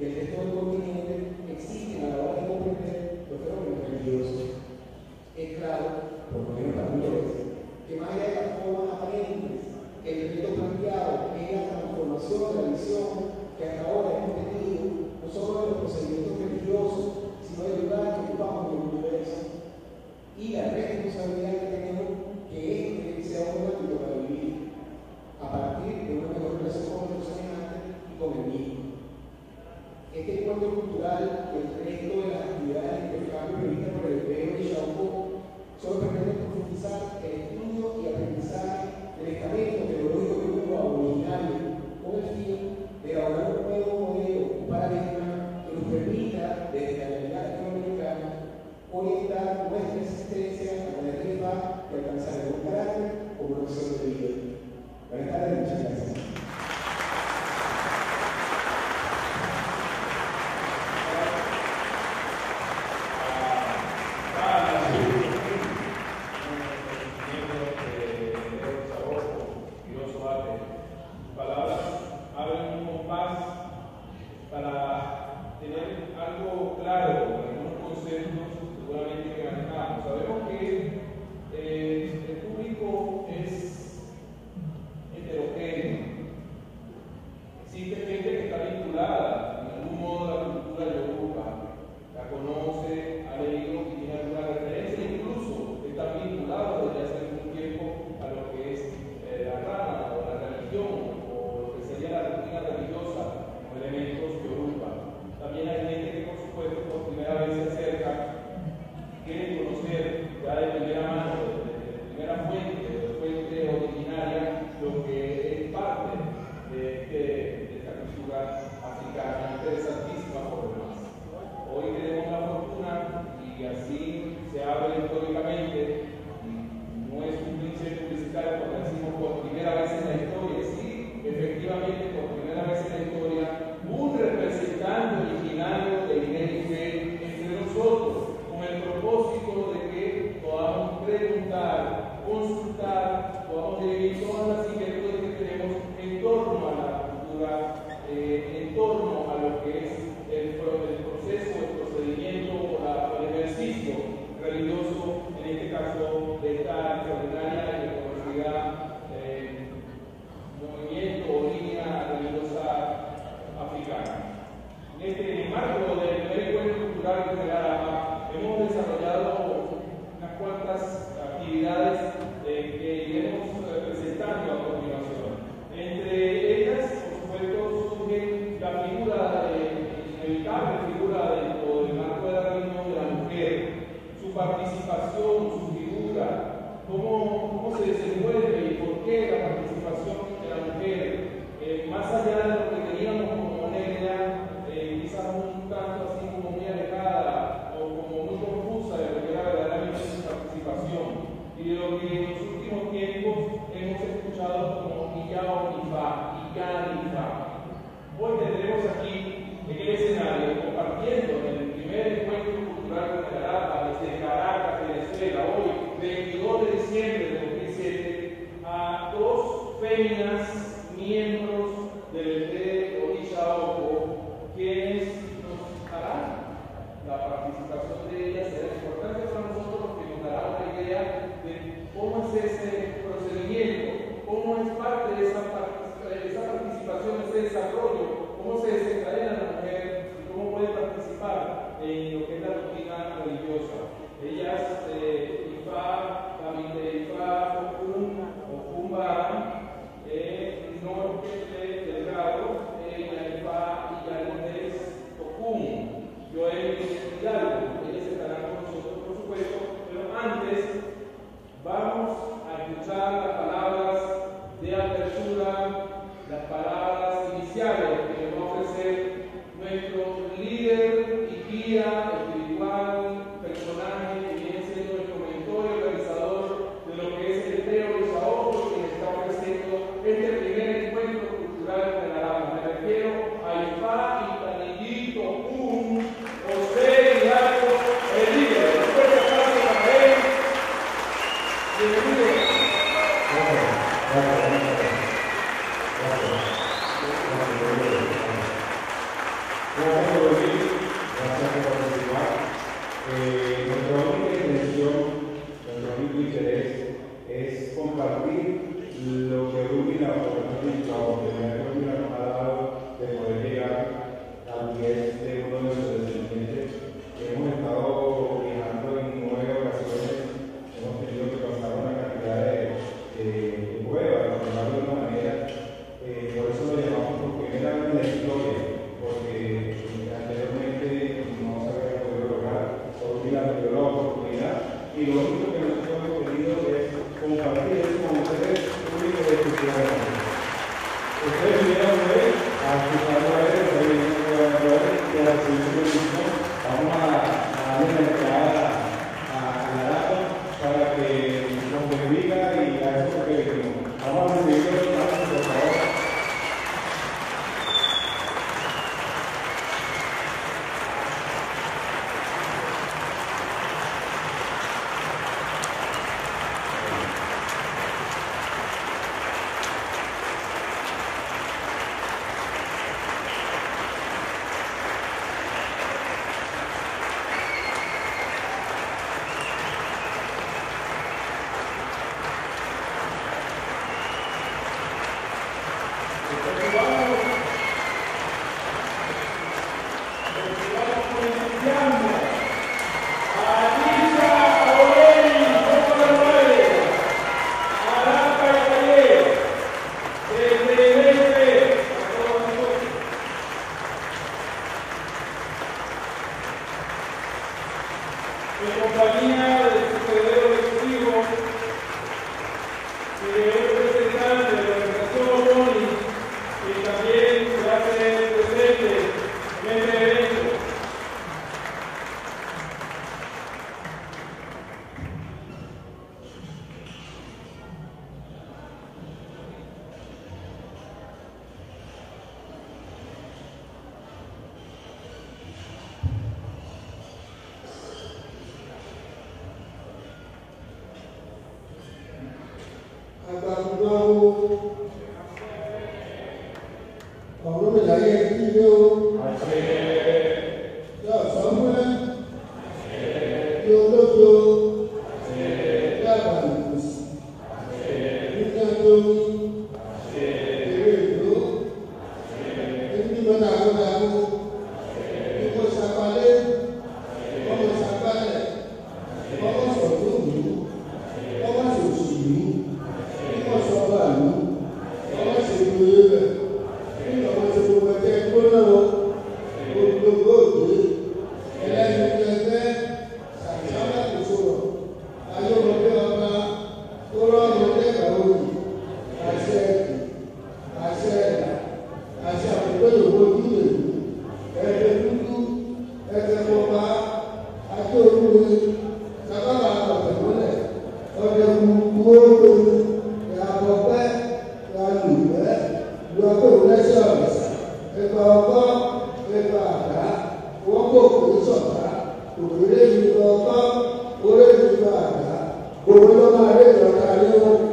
y el resto del continente existen a la hora de comprender los fenómenos religiosos. Es claro, por lo menos para mayores, que más allá de las formas aparentes, el reto planteado es la transformación de la visión que hasta ahora hemos tenido, no solo de los procedimientos religiosos, sino del lugar que ocupamos en el universo y la responsabilidad que tenemos que este sea un ámbito para vivir a partir de una mejor relación con nuestros semejantes y con el mismo. Este encuentro cultural y el resto de las actividades de intercambio previstas por el PEO de Chauco solo pretenden profundizar el estudio y aprendizaje del estamento teológico de Cuba originario con el fin de elaborar un nuevo modelo, un paradigma que nos permita, desde la realidad latinoamericana, orientar nuestra existencia a manera de paz y alcanzar el buen carácter como una opción de vida. Buenas tardes, muchas gracias. Hoy tendremos aquí en el escenario compartiendo en el primer encuentro cultural de Caracas, desde Caracas, Venezuela. Òwe ló máa rí ìjọba ní wọn.